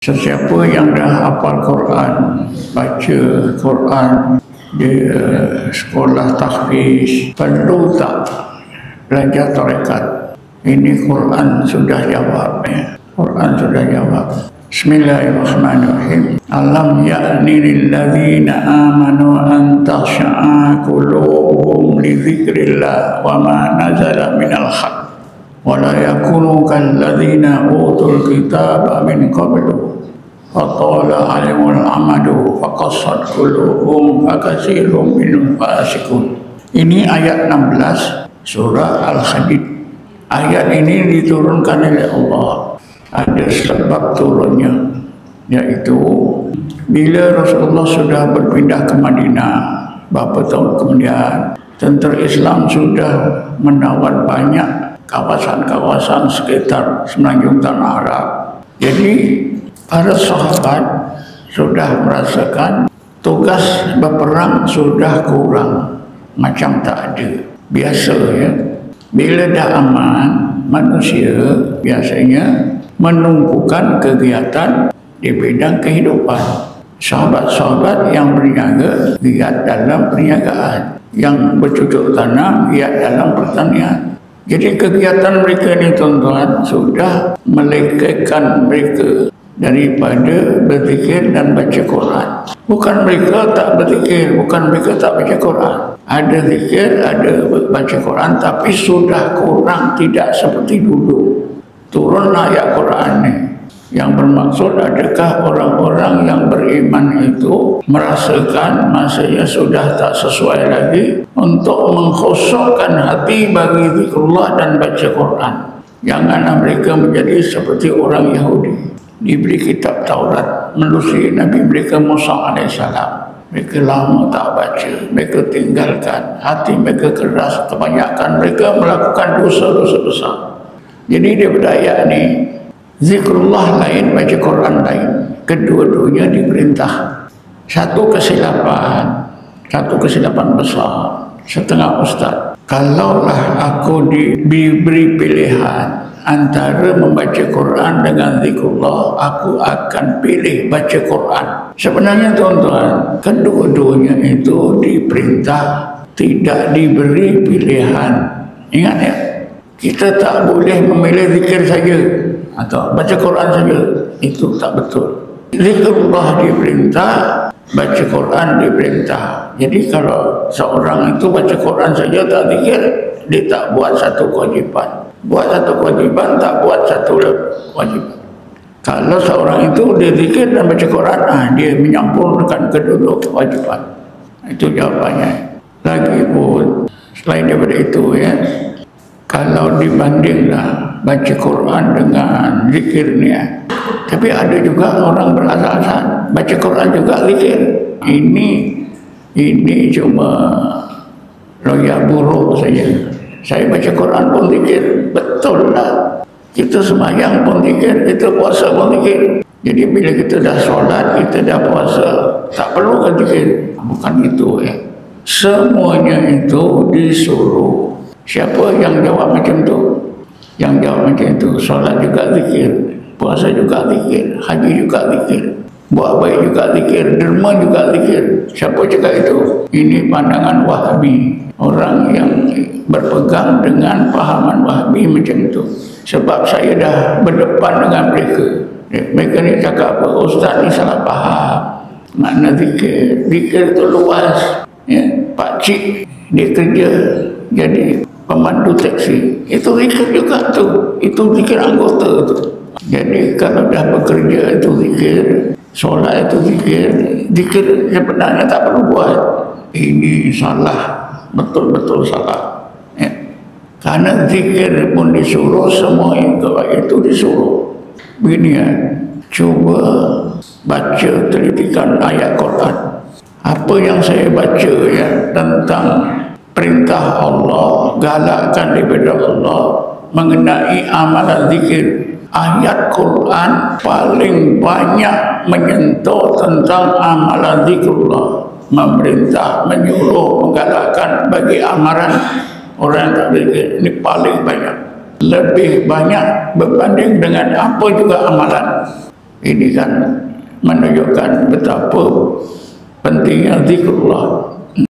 Sesiapa yang dah hafal Quran, baca Quran di sekolah tahfiz, perlu tak belajar tarekat? Ini Quran sudah jawab ya. Quran sudah jawab. Bismillahirrahmanirrahim. Alam ya'ni lilladzina amanu an takhsha'a qulubuhum li dzikrillah wa ma nazala minal haqq wa la yakunu kalladzina utul kitaba min qablu fatala 'alaihimul amadu faqassat qulubuhum fakatsirun minhum fasiqun. Ini ayat 16 surah Al-Hadid. Ayat ini diturunkan oleh Allah. Ada sebab turunnya, yaitu bila Rasulullah sudah berpindah ke Madinah beberapa tahun kemudian, tentera Islam sudah menawan banyak kawasan-kawasan sekitar semenanjung tanah Arab. Jadi para sahabat sudah merasakan tugas berperang sudah kurang, macam tak ada. Biasa ya, bila dah aman, manusia biasanya menumpukan kegiatan di bidang kehidupan. Sahabat-sahabat yang berniaga giat dalam perniagaan, yang bercocok tanam giat dalam pertanian. Jadi kegiatan mereka ni tuan-tuan sudah melekatkan mereka daripada berzikir dan baca Quran. Bukan mereka tak berzikir, bukan mereka tak baca Quran. Ada zikir, ada baca Quran, tapi sudah kurang, tidak seperti dulu. Turun ayat Quran ni yang bermaksud adakah orang-orang yang beriman itu merasakan masanya sudah tak sesuai lagi untuk mengkhusukkan hati bagi zikrullah dan baca Quran. Janganlah mereka menjadi seperti orang Yahudi, diberi kitab Taurat menerusi Nabi mereka Musa AS. Mereka lama tak baca, mereka tinggalkan, hati mereka keras, kebanyakan mereka melakukan dosa-dosa besar. Jadi daripada ayat ni, zikrullah lain, baca Quran lain. Kedua-duanya diperintah. Satu kesilapan besar. Setengah ustaz, kalaulah aku diberi pilihan antara membaca Quran dengan zikrullah, aku akan pilih baca Quran. Sebenarnya tuan-tuan, kedua-duanya itu diperintah, tidak diberi pilihan. Ingat ya, kita tak boleh memilih zikir saja atau baca Quran saja. Itu tak betul. Zikrullah diperintah, baca Quran diperintah. Jadi kalau seorang itu baca Quran saja tak zikir, dia tak buat satu kewajipan. Buat satu kewajipan, tak buat satu kewajipan. Kalau seorang itu dia zikir dan baca Quran, dia menyempurnakan kedua kewajipan. Itu jawapannya. Lagipun selain daripada itu ya, kalau dibandinglah baca Quran dengan zikir ni ya, tapi ada juga orang berasal-asal baca Quran juga zikir. Ini cuma loyak buruk saja. Saya baca Quran pun zikir, betul lah. Kita sembahyang pun zikir, kita puasa pun zikir. Jadi bila kita dah solat, kita dah puasa, tak perlu kan zikir. Bukan itu ya. Semuanya itu disuruh. Siapa yang jawab macam tu? Yang jawab macam itu, solat juga zikir, puasa juga zikir, haji juga zikir, buat baik juga zikir, derma juga zikir. Siapa cakap itu? Ini pandangan Wahabi. Orang yang berpegang dengan pahaman Wahabi macam itu. Sebab saya dah berdepan dengan mereka. Mereka ni cakap apa? Ustaz ni salah faham makna zikir. Zikir itu luas ya. Pakcik dia kerja jadi pemandu taksi, itu zikir juga tu. Itu zikir anggota tu. Jadi kalau dah bekerja itu zikir, solat itu zikir. Zikir sebenarnya tak perlu buat. Ini salah, betul-betul salah ya. Karena zikir pun disuruh, semua itu disuruh. Begini ya, cuba baca, telitikan ayat Quran. Apa yang saya baca ya tentang perintah Allah, galakkan daripada Allah mengenai amalan zikir. Ayat Quran paling banyak menyentuh tentang amalan zikrullah, memerintah, menyuruh, menggalakkan bagi amalan orang yang tak berzikir. Ini paling banyak, lebih banyak berbanding dengan apa juga amalan. Ini kan menunjukkan betapa pentingnya zikrullah.